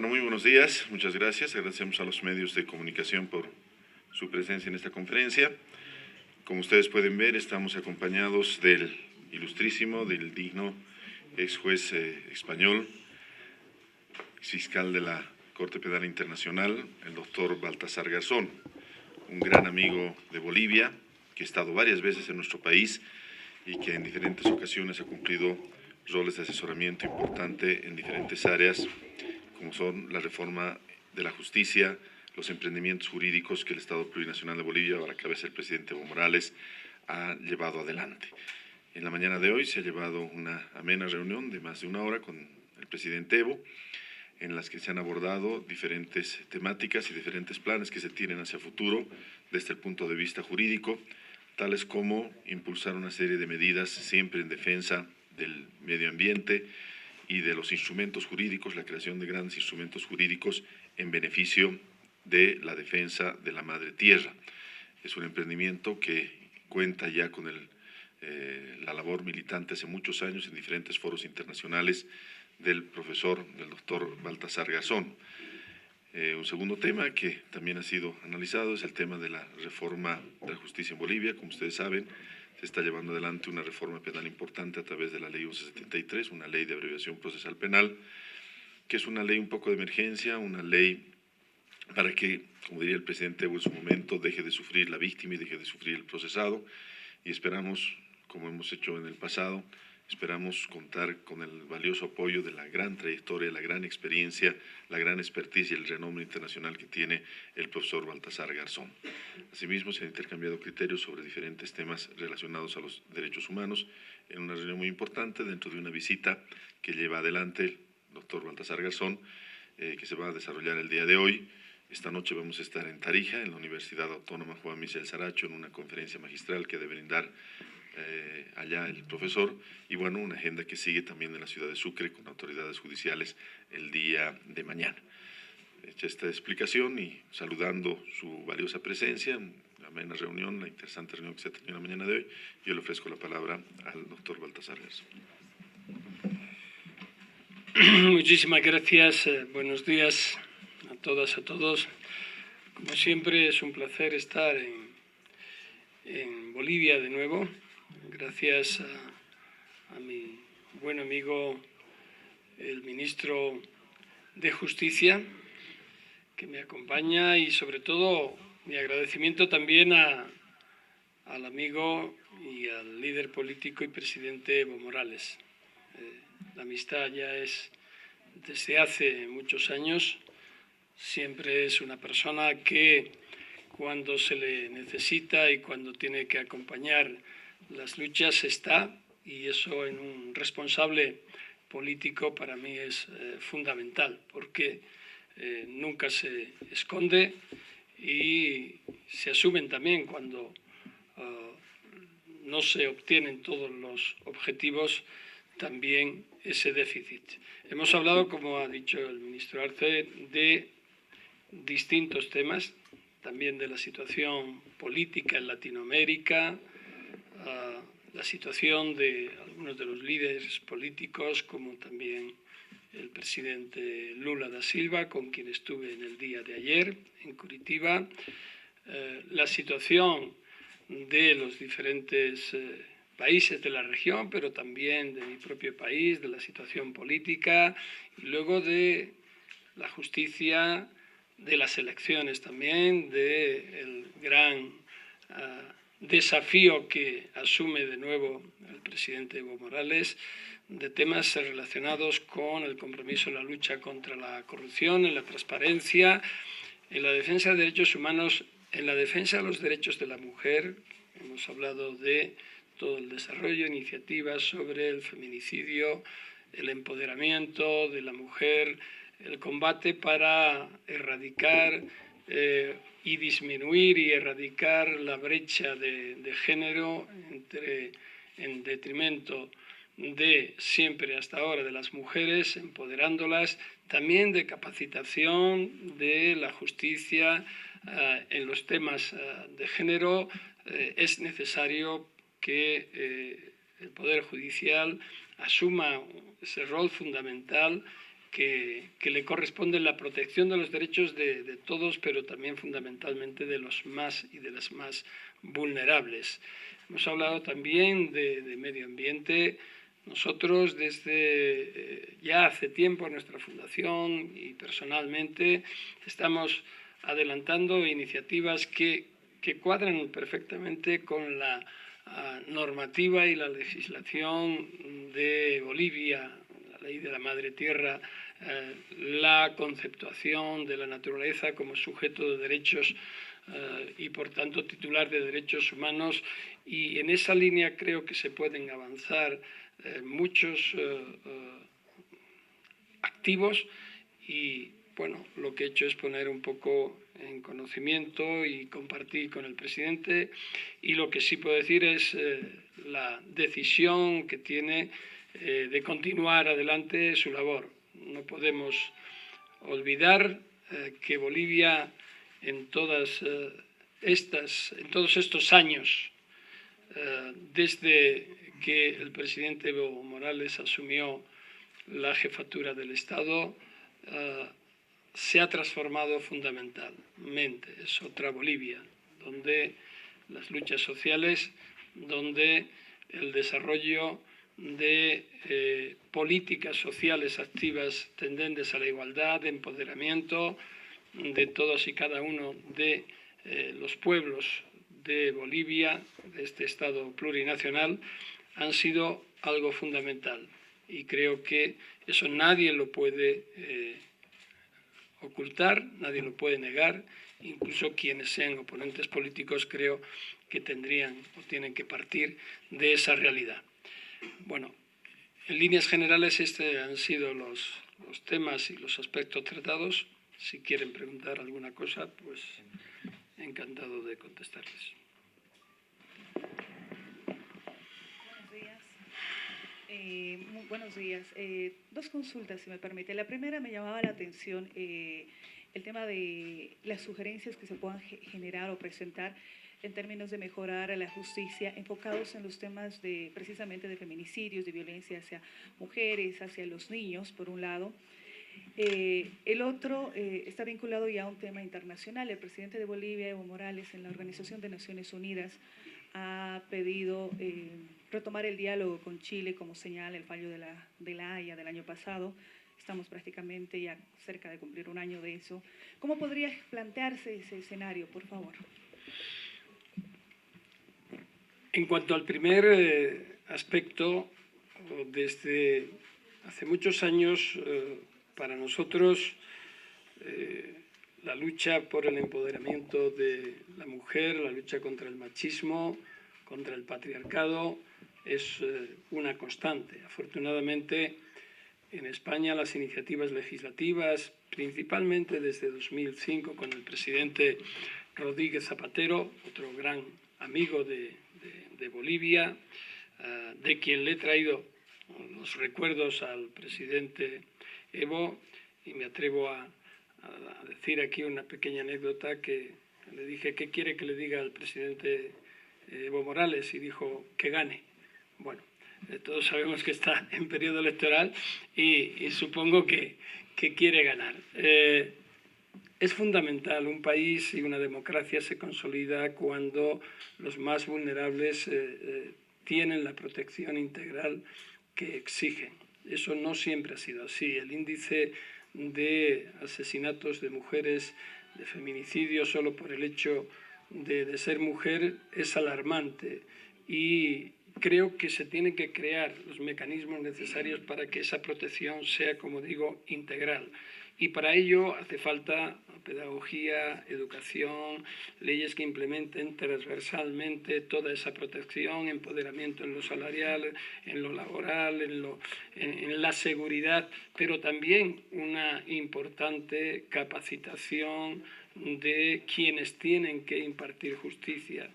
Bueno, muy buenos días, muchas gracias. Agradecemos a los medios de comunicación por su presencia en esta conferencia. Como ustedes pueden ver, estamos acompañados del ilustrísimo, del digno ex juez español, fiscal de la Corte Penal Internacional, el doctor Baltasar Garzón, un gran amigo de Bolivia, que ha estado varias veces en nuestro país y que en diferentes ocasiones ha cumplido roles de asesoramiento importante en diferentes áreas, como son la reforma de la justicia, los emprendimientos jurídicos que el Estado Plurinacional de Bolivia, a la cabeza del presidente Evo Morales, ha llevado adelante. En la mañana de hoy se ha llevado una amena reunión de más de una hora con el presidente Evo, en las que se han abordado diferentes temáticas y diferentes planes que se tienen hacia futuro desde el punto de vista jurídico, tales como impulsar una serie de medidas siempre en defensa del medio ambiente y de los instrumentos jurídicos, la creación de grandes instrumentos jurídicos en beneficio de la defensa de la madre tierra. Es un emprendimiento que cuenta ya con la labor militante hace muchos años en diferentes foros internacionales del doctor Baltasar Garzón. Un segundo tema que también ha sido analizado es el tema de la reforma de la justicia en Bolivia. Como ustedes saben, se está llevando adelante una reforma penal importante a través de la ley 1173, una ley de abreviación procesal penal, que es una ley un poco de emergencia, una ley para que, como diría el presidente Evo en su momento, deje de sufrir la víctima y deje de sufrir el procesado, y esperamos, como hemos hecho en el pasado, esperamos contar con el valioso apoyo de la gran trayectoria, la gran experiencia, la gran expertise y el renombre internacional que tiene el profesor Baltasar Garzón. Asimismo, se han intercambiado criterios sobre diferentes temas relacionados a los derechos humanos en una reunión muy importante dentro de una visita que lleva adelante el doctor Baltasar Garzón, que se va a desarrollar el día de hoy. Esta noche vamos a estar en Tarija, en la Universidad Autónoma Juan Michel Saracho, en una conferencia magistral que debe brindar allá el profesor, y bueno, una agenda que sigue también en la ciudad de Sucre con autoridades judiciales el día de mañana. Hecha esta explicación y saludando su valiosa presencia, la amena reunión, la interesante reunión que se ha tenido la mañana de hoy, yo le ofrezco la palabra al doctor Baltasar Garzón. Muchísimas gracias, buenos días a todas, a todos. Como siempre es un placer estar en Bolivia de nuevo. Gracias a mi buen amigo, el ministro de Justicia, que me acompaña, y sobre todo mi agradecimiento también al amigo y al líder político y presidente Evo Morales. La amistad ya es desde hace muchos años. Siempre es una persona que cuando se le necesita y cuando tiene que acompañar las luchas está, y eso en un responsable político para mí es fundamental, porque nunca se esconde y se asumen también cuando no se obtienen todos los objetivos, también ese déficit. Hemos hablado, como ha dicho el ministro Arce, de distintos temas, también de la situación política en Latinoamérica, la situación de algunos de los líderes políticos, como también el presidente Lula da Silva, con quien estuve en el día de ayer en Curitiba, la situación de los diferentes países de la región, pero también de mi propio país, de la situación política, y luego de la justicia, de las elecciones también, del gran desafío que asume de nuevo el presidente Evo Morales, de temas relacionados con el compromiso en la lucha contra la corrupción, en la transparencia, en la defensa de derechos humanos, en la defensa de los derechos de la mujer. Hemos hablado de todo el desarrollo, iniciativas sobre el feminicidio, el empoderamiento de la mujer, el combate para erradicar y disminuir y erradicar la brecha de género en detrimento de siempre hasta ahora de las mujeres, empoderándolas, también de capacitación de la justicia en los temas de género. Es necesario que el Poder Judicial asuma ese rol fundamental que le corresponde la protección de los derechos de todos, pero también fundamentalmente de los más y de las más vulnerables. Hemos hablado también de medio ambiente. Nosotros desde ya hace tiempo en nuestra fundación y personalmente estamos adelantando iniciativas que cuadran perfectamente con la normativa y la legislación de Bolivia, la ley de la madre tierra, la conceptuación de la naturaleza como sujeto de derechos y por tanto titular de derechos humanos, y en esa línea creo que se pueden avanzar muchos activos, y bueno, lo que he hecho es poner un poco en conocimiento y compartir con el presidente, y lo que sí puedo decir es la decisión que tiene de continuar adelante su labor. No podemos olvidar que Bolivia en todos estos años, desde que el presidente Evo Morales asumió la jefatura del Estado, se ha transformado fundamentalmente. Es otra Bolivia, donde las luchas sociales, donde el desarrollo de políticas sociales activas tendentes a la igualdad, de empoderamiento de todos y cada uno de los pueblos de Bolivia, de este Estado plurinacional, han sido algo fundamental. Y creo que eso nadie lo puede ocultar, nadie lo puede negar, incluso quienes sean oponentes políticos creo que tendrían o tienen que partir de esa realidad. Bueno, en líneas generales estos han sido los temas y los aspectos tratados. Si quieren preguntar alguna cosa, pues encantado de contestarles. Muy buenos días. Dos consultas, si me permite. La primera, me llamaba la atención el tema de las sugerencias que se puedan generar o presentar en términos de mejorar la justicia, enfocados en los temas precisamente de feminicidios, de violencia hacia mujeres, hacia los niños, por un lado. El otro está vinculado ya a un tema internacional. El presidente de Bolivia, Evo Morales, en la Organización de Naciones Unidas, ha pedido retomar el diálogo con Chile, como señala el fallo de la Haya del año pasado. Estamos prácticamente ya cerca de cumplir un año de eso. ¿Cómo podría plantearse ese escenario, por favor? En cuanto al primer aspecto, desde hace muchos años, para nosotros, la lucha por el empoderamiento de la mujer, la lucha contra el machismo, contra el patriarcado, es una constante. Afortunadamente, en España las iniciativas legislativas, principalmente desde 2005, con el presidente Rodríguez Zapatero, otro gran amigo de Bolivia, de quien le he traído los recuerdos al presidente Evo, y me atrevo a decir aquí una pequeña anécdota que le dije: ¿qué quiere que le diga al presidente Evo Morales? Y dijo: que gane. Bueno, todos sabemos que está en periodo electoral y supongo que quiere ganar. Es fundamental, un país y una democracia se consolida cuando los más vulnerables tienen la protección integral que exigen. Eso no siempre ha sido así. El índice de asesinatos de mujeres, de feminicidios solo por el hecho de ser mujer es alarmante, y creo que se tienen que crear los mecanismos necesarios para que esa protección sea, como digo, integral. Y para ello hace falta pedagogía, educación, leyes que implementen transversalmente toda esa protección, empoderamiento en lo salarial, en lo laboral, en la seguridad, pero también una importante capacitación de quienes tienen que impartir justicia,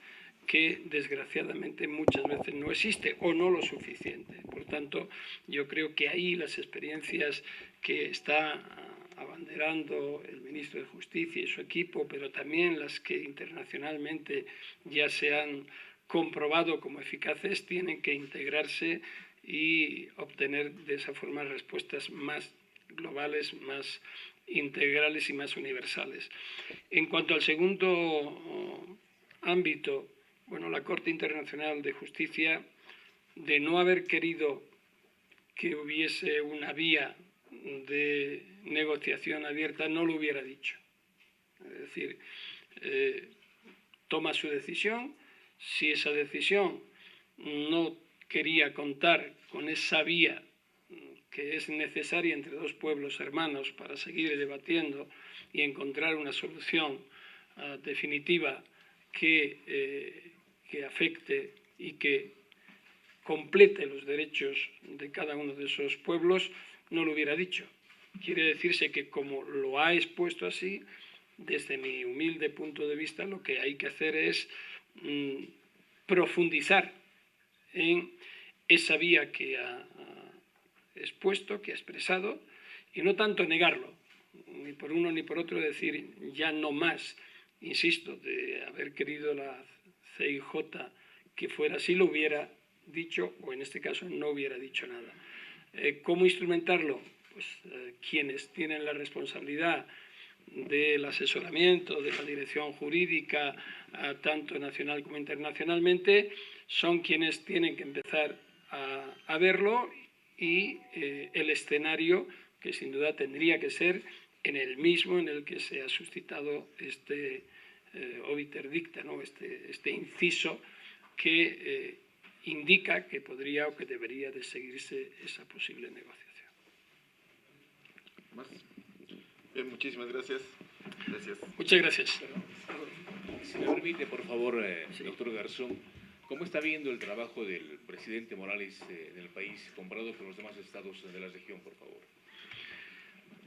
que desgraciadamente muchas veces no existe o no lo suficiente. Por tanto, yo creo que ahí las experiencias que está abanderando el ministro de Justicia y su equipo, pero también las que internacionalmente ya se han comprobado como eficaces, tienen que integrarse y obtener de esa forma respuestas más globales, más integrales y más universales. En cuanto al segundo ámbito, bueno, la Corte Internacional de Justicia, de no haber querido que hubiese una vía de negociación abierta, no lo hubiera dicho. Es decir, toma su decisión. Si esa decisión no quería contar con esa vía que es necesaria entre dos pueblos hermanos para seguir debatiendo y encontrar una solución definitiva que afecte y que complete los derechos de cada uno de esos pueblos, no lo hubiera dicho. Quiere decirse que como lo ha expuesto así, desde mi humilde punto de vista, lo que hay que hacer es profundizar en esa vía que ha expuesto, que ha expresado, y no tanto negarlo, ni por uno ni por otro, decir ya no más, insisto, de haber querido la CIJ que fuera así, lo hubiera dicho, o en este caso no hubiera dicho nada. ¿Cómo instrumentarlo? Pues quienes tienen la responsabilidad del asesoramiento, de la dirección jurídica, tanto nacional como internacionalmente, son quienes tienen que empezar a verlo, y el escenario que sin duda tendría que ser en el mismo en el que se ha suscitado este obiter dicta, ¿no? este inciso que indica que podría o que debería de seguirse esa posible negociación. ¿Más? Bien, muchísimas gracias. Gracias. Muchas gracias. Si me permite, por favor, doctor Garzón, ¿cómo está viendo el trabajo del presidente Morales en el país comparado con los demás estados de la región, por favor?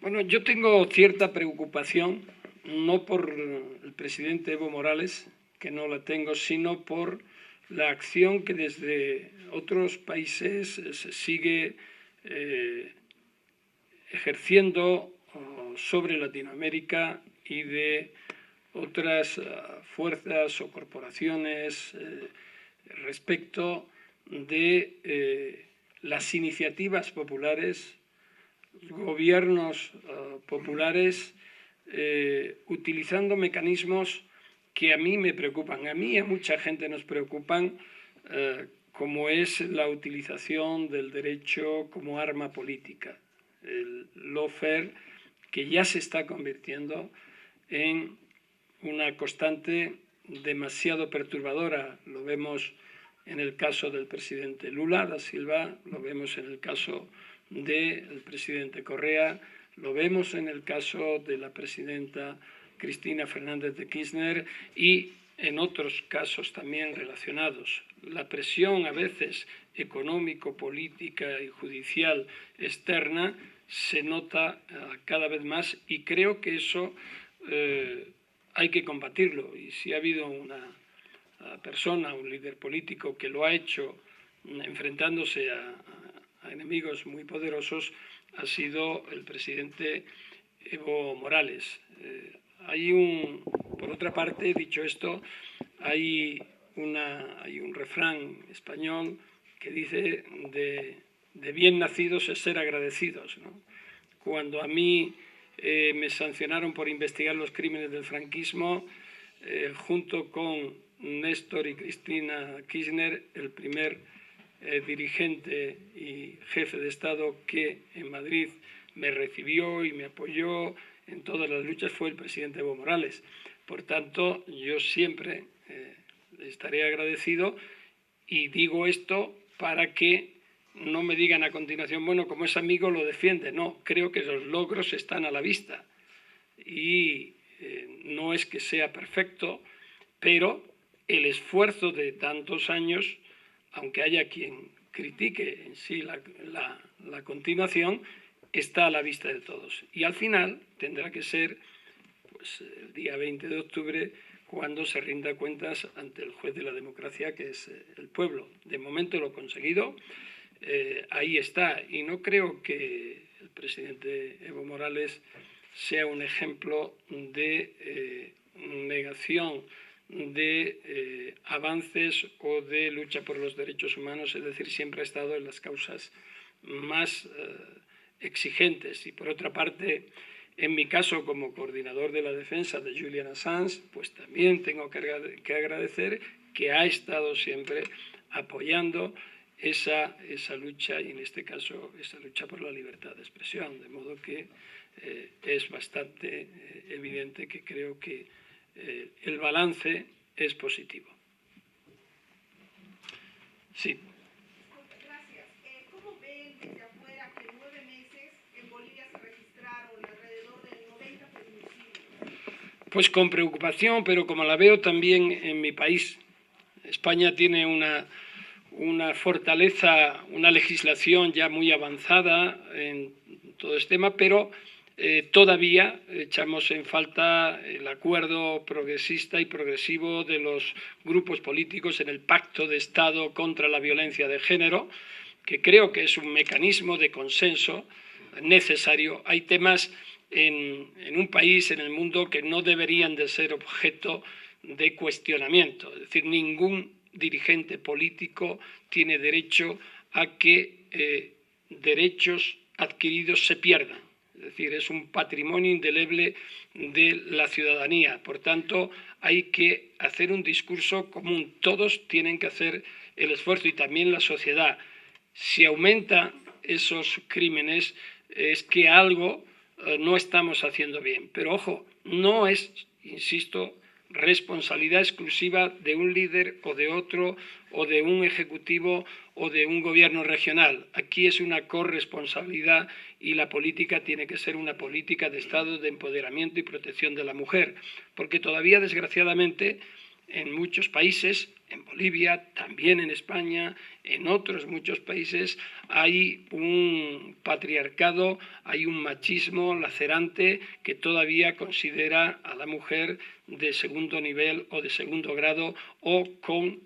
Bueno, yo tengo cierta preocupación, no por el presidente Evo Morales, que no la tengo, sino por la acción que desde otros países se sigue ejerciendo sobre Latinoamérica y de otras fuerzas o corporaciones respecto de las iniciativas populares, gobiernos populares, utilizando mecanismos que a mí me preocupan, a mí y a mucha gente nos preocupan, como es la utilización del derecho como arma política, el lawfare, que ya se está convirtiendo en una constante demasiado perturbadora. Lo vemos en el caso del presidente Lula da Silva, lo vemos en el caso del presidente Correa, lo vemos en el caso de la presidenta Cristina Fernández de Kirchner y en otros casos también relacionados. La presión a veces económico, política y judicial externa se nota cada vez más, y creo que eso hay que combatirlo. Y si ha habido una persona, un líder político que lo ha hecho enfrentándose a enemigos muy poderosos, ha sido el presidente Evo Morales. Por otra parte, dicho esto, hay un refrán español que dice de bien nacidos es ser agradecidos, ¿no? Cuando a mí me sancionaron por investigar los crímenes del franquismo, junto con Néstor y Cristina Kirchner, el primer dirigente y jefe de Estado que en Madrid me recibió y me apoyó en todas las luchas fue el presidente Evo Morales. Por tanto, yo siempre estaré agradecido, y digo esto para que no me digan a continuación, bueno, como es amigo lo defiende. No, creo que los logros están a la vista y no es que sea perfecto, pero el esfuerzo de tantos años, aunque haya quien critique en sí la continuación, está a la vista de todos. Y al final tendrá que ser pues, el día 20 de octubre cuando se rinda cuentas ante el juez de la democracia, que es el pueblo. De momento lo he conseguido, ahí está. Y no creo que el presidente Evo Morales sea un ejemplo de negación de avances o de lucha por los derechos humanos, es decir, siempre ha estado en las causas más exigentes. Y por otra parte, en mi caso como coordinador de la defensa de Julian Assange, pues también tengo que agradecer que ha estado siempre apoyando esa lucha, y en este caso esa lucha por la libertad de expresión, de modo que es bastante evidente que creo que el balance es positivo. Sí. Gracias. ¿Cómo ven desde afuera que en 9 meses en Bolivia se registraron alrededor de 90 feminicidios? Pues con preocupación, pero como la veo también en mi país. España tiene una fortaleza, una legislación ya muy avanzada en todo este tema, pero todavía echamos en falta el acuerdo progresista y progresivo de los grupos políticos en el Pacto de Estado contra la Violencia de Género, que creo que es un mecanismo de consenso necesario. Hay temas en un país, en el mundo, que no deberían de ser objeto de cuestionamiento. Es decir, ningún dirigente político tiene derecho a que derechos adquiridos se pierdan. Es decir, es un patrimonio indeleble de la ciudadanía. Por tanto, hay que hacer un discurso común. Todos tienen que hacer el esfuerzo, y también la sociedad. Si aumenta esos crímenes, es que algo no estamos haciendo bien. Pero ojo, no es, insisto, responsabilidad exclusiva de un líder o de otro, o de un ejecutivo o de un gobierno regional. Aquí es una corresponsabilidad, y la política tiene que ser una política de Estado de empoderamiento y protección de la mujer, porque todavía, desgraciadamente, en muchos países, en Bolivia, también en España, en otros muchos países, hay un patriarcado, hay un machismo lacerante que todavía considera a la mujer de segundo nivel o de segundo grado, o con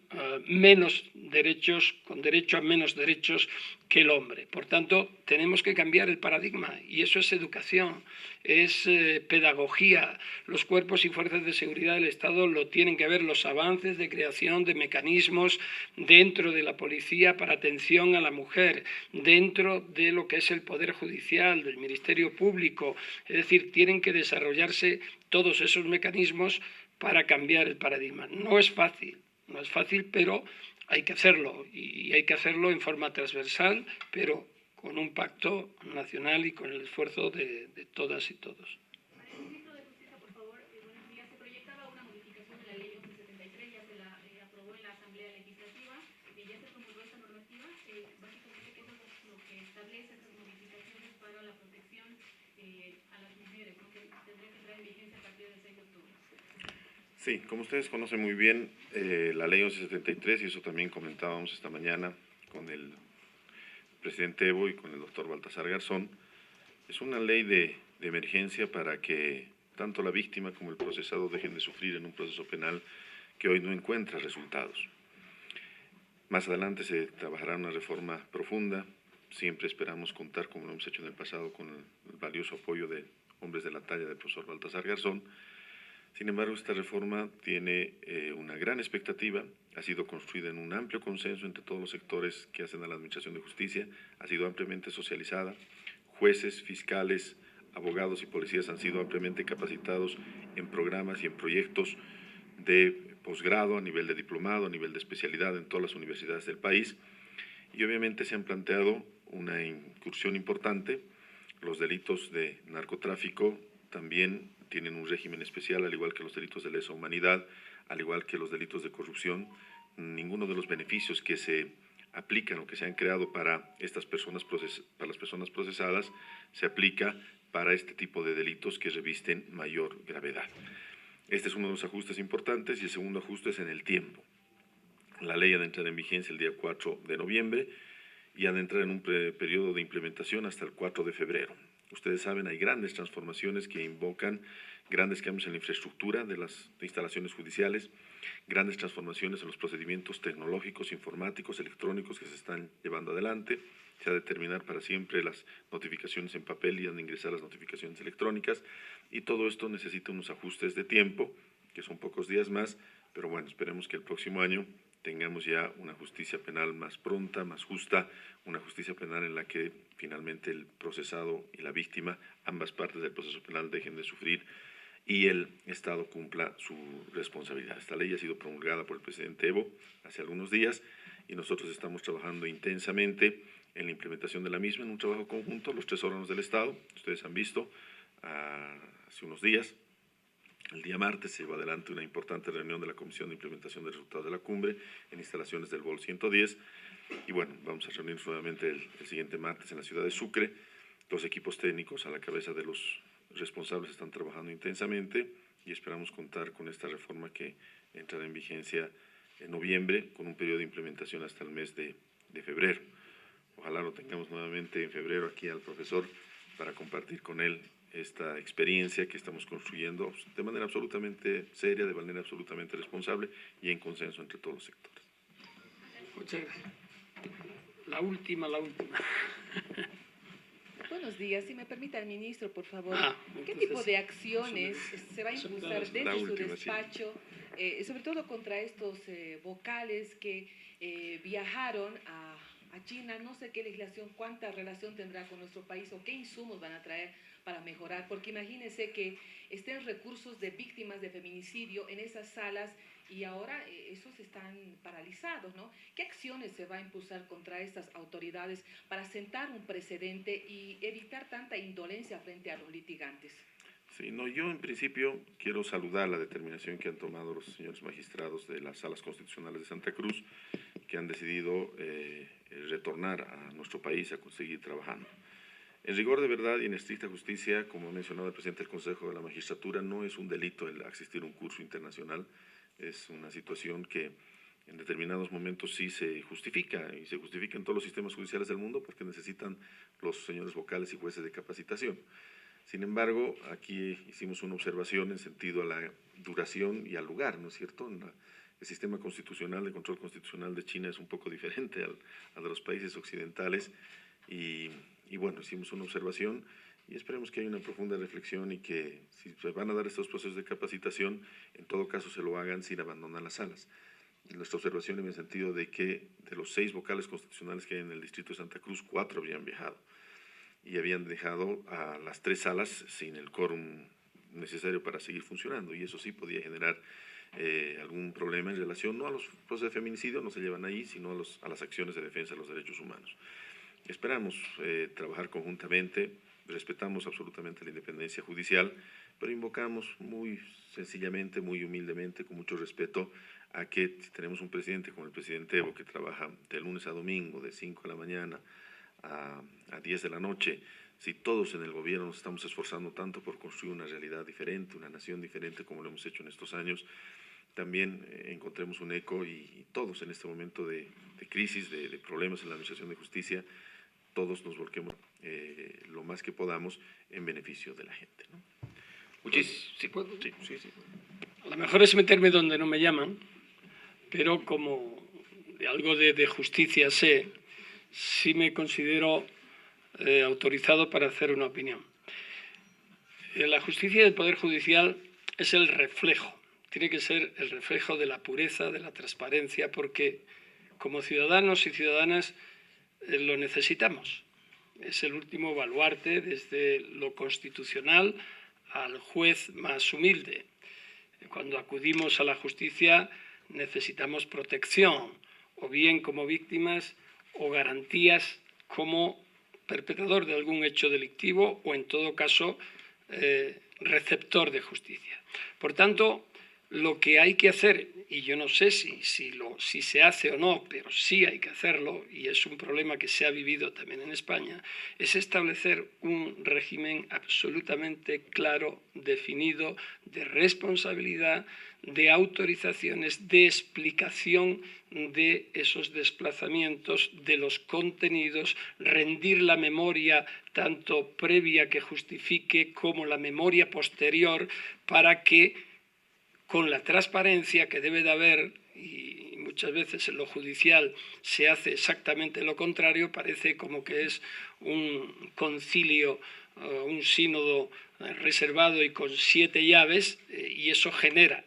menos derechos, con derecho a menos derechos que el hombre. Por tanto, tenemos que cambiar el paradigma, y eso es educación, es pedagogía. Los cuerpos y fuerzas de seguridad del Estado lo tienen que ver, los avances de creación de mecanismos dentro de la policía para atención a la mujer, dentro de lo que es el Poder Judicial, del Ministerio Público. Es decir, tienen que desarrollarse todos esos mecanismos para cambiar el paradigma. No es fácil, pero hay que hacerlo, y hay que hacerlo en forma transversal, pero con un pacto nacional y con el esfuerzo de todas y todos. Ministro de Justicia, por favor, buenos días. Se proyectaba una modificación de la ley 1173, ya se la aprobó en la Asamblea Legislativa, ya se promulgó esta normativa. Básicamente, ¿qué es lo que establece esas modificaciones para la protección a las mujeres, ¿no? Que tendría que entrar en vigencia a partir del 6 de octubre? Sí, como ustedes conocen muy bien, la ley 1173, y eso también comentábamos esta mañana con el presidente Evo y con el doctor Baltasar Garzón, es una ley de emergencia para que tanto la víctima como el procesado dejen de sufrir en un proceso penal que hoy no encuentra resultados. Más adelante se trabajará una reforma profunda. Siempre esperamos contar, como lo hemos hecho en el pasado, con el valioso apoyo de hombres de la talla del profesor Baltasar Garzón. Sin embargo, esta reforma tiene una gran expectativa, ha sido construida en un amplio consenso entre todos los sectores que hacen a la Administración de Justicia, ha sido ampliamente socializada, jueces, fiscales, abogados y policías han sido ampliamente capacitados en programas y en proyectos de posgrado, a nivel de diplomado, a nivel de especialidad en todas las universidades del país, y obviamente se han planteado una incursión importante. Los delitos de narcotráfico también tienen un régimen especial, al igual que los delitos de lesa humanidad, al igual que los delitos de corrupción. Ninguno de los beneficios que se aplican o que se han creado para estas personas, para las personas procesadas, se aplica para este tipo de delitos que revisten mayor gravedad. Este es uno de los ajustes importantes, y el segundo ajuste es en el tiempo. La ley ha de entrar en vigencia el día 4 de noviembre y ha de entrar en un periodo de implementación hasta el 4 de febrero. Ustedes saben, hay grandes transformaciones que invocan grandes cambios en la infraestructura de las instalaciones judiciales, grandes transformaciones en los procedimientos tecnológicos, informáticos, electrónicos que se están llevando adelante. Se ha de terminar para siempre las notificaciones en papel y han de ingresar las notificaciones electrónicas, y todo esto necesita unos ajustes de tiempo, que son pocos días más, pero bueno, esperemos que el próximo año tengamos ya una justicia penal más pronta, más justa, una justicia penal en la que finalmente el procesado y la víctima, ambas partes del proceso penal, dejen de sufrir y el Estado cumpla su responsabilidad. Esta ley ha sido promulgada por el presidente Evo hace algunos días y nosotros estamos trabajando intensamente en la implementación de la misma, en un trabajo conjunto, los 3 órganos del Estado. Ustedes han visto hace unos días, el día martes, se llevó adelante una importante reunión de la Comisión de Implementación de Resultados de la Cumbre en instalaciones del BOL 110. Y bueno, vamos a reunirnos nuevamente el siguiente martes en la ciudad de Sucre. Los equipos técnicos a la cabeza de los responsables están trabajando intensamente y esperamos contar con esta reforma que entrará en vigencia en noviembre, con un periodo de implementación hasta el mes de febrero. Ojalá lo tengamos nuevamente en febrero aquí al profesor para compartir con él esta experiencia que estamos construyendo de manera absolutamente seria, de manera absolutamente responsable y en consenso entre todos los sectores. Muchas gracias. La última. Buenos días. Si me permite al ministro, por favor. ¿Qué Entonces, tipo de acciones se va a impulsar desde su despacho, sobre todo contra estos vocales que viajaron a China? No sé qué legislación, cuánta relación tendrá con nuestro país o qué insumos van a traer para mejorar, porque imagínense que estén recursos de víctimas de feminicidio en esas salas y ahora esos están paralizados, ¿no? ¿Qué acciones se va a impulsar contra estas autoridades para sentar un precedente y evitar tanta indolencia frente a los litigantes? Sí, no, yo en principio quiero saludar la determinación que han tomado los señores magistrados de las salas constitucionales de Santa Cruz, que han decidido retornar a nuestro país a seguir trabajando. En rigor de verdad y en estricta justicia, como ha mencionado el presidente del Consejo de la Magistratura, no es un delito el asistir a un curso internacional, es una situación que en determinados momentos sí se justifica, y se justifica en todos los sistemas judiciales del mundo porque necesitan los señores vocales y jueces de capacitación. Sin embargo, aquí hicimos una observación en sentido a la duración y al lugar, ¿no es cierto? El sistema constitucional, de control constitucional de China es un poco diferente al de los países occidentales y bueno, hicimos una observación y esperemos que haya una profunda reflexión y que si se van a dar estos procesos de capacitación, en todo caso se lo hagan sin abandonar las salas. Y nuestra observación en el sentido de que de los 6 vocales constitucionales que hay en el distrito de Santa Cruz, 4 habían viajado y habían dejado a las 3 salas sin el quórum necesario para seguir funcionando, y eso sí podía generar algún problema en relación no a los procesos de feminicidio, no se llevan ahí, sino a las acciones de defensa de los derechos humanos. Esperamos trabajar conjuntamente, respetamos absolutamente la independencia judicial, pero invocamos muy sencillamente, muy humildemente, con mucho respeto, a que si tenemos un presidente como el presidente Evo, que trabaja de lunes a domingo, de 5 de la mañana a 10 de la noche, si todos en el gobierno nos estamos esforzando tanto por construir una realidad diferente, una nación diferente como lo hemos hecho en estos años, también encontremos un eco y todos en este momento de crisis, de problemas en la administración de justicia, todos nos volquemos lo más que podamos en beneficio de la gente, ¿no? ¿Sí puedo? Sí. A lo mejor es meterme donde no me llaman, pero como de algo de justicia sé, sí me considero autorizado para hacer una opinión. La justicia del Poder Judicial es el reflejo, tiene que ser el reflejo de la pureza, de la transparencia, porque como ciudadanos y ciudadanas lo necesitamos. Es el último baluarte desde lo constitucional al juez más humilde. Cuando acudimos a la justicia necesitamos protección, o bien como víctimas o garantías como perpetrador de algún hecho delictivo o en todo caso receptor de justicia. Por tanto, lo que hay que hacer, y yo no sé si se hace o no, pero sí hay que hacerlo, y es un problema que se ha vivido también en España, es establecer un régimen absolutamente claro, definido, de responsabilidad, de autorizaciones, de explicación de esos desplazamientos, de los contenidos, rendir la memoria tanto previa que justifique como la memoria posterior para que con la transparencia que debe de haber, y muchas veces en lo judicial se hace exactamente lo contrario, parece como que es un concilio, un sínodo reservado y con 7 llaves, y eso genera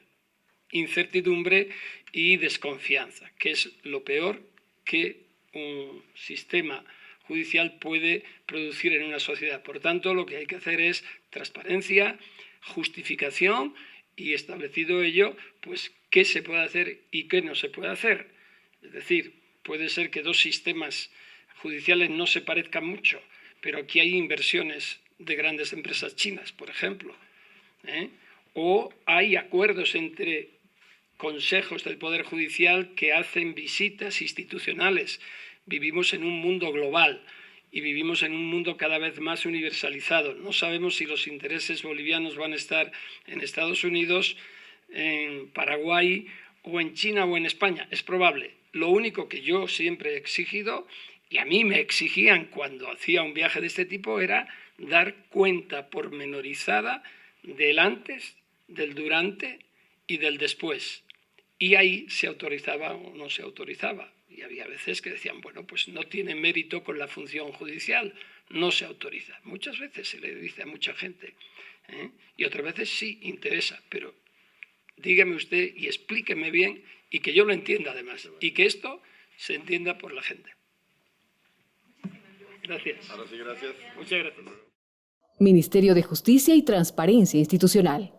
incertidumbre y desconfianza, que es lo peor que un sistema judicial puede producir en una sociedad. Por tanto, lo que hay que hacer es transparencia, justificación y, establecido ello, pues qué se puede hacer y qué no se puede hacer. Es decir, puede ser que dos sistemas judiciales no se parezcan mucho, pero aquí hay inversiones de grandes empresas chinas, por ejemplo, o hay acuerdos entre consejos del Poder Judicial que hacen visitas institucionales. Vivimos en un mundo global y vivimos en un mundo cada vez más universalizado. No sabemos si los intereses bolivianos van a estar en Estados Unidos, en Paraguay o en China o en España. Es probable. Lo único que yo siempre he exigido, y a mí me exigían cuando hacía un viaje de este tipo, era dar cuenta pormenorizada del antes, del durante y del después. Y ahí se autorizaba o no se autorizaba. Y había veces que decían, bueno, pues no tiene mérito con la función judicial, no se autoriza. Muchas veces se le dice a mucha gente, y otras veces sí interesa, pero dígame usted y explíqueme bien y que yo lo entienda además, y que esto se entienda por la gente. Gracias. Ahora sí, gracias. Muchas gracias. Ministerio de Justicia y Transparencia Institucional.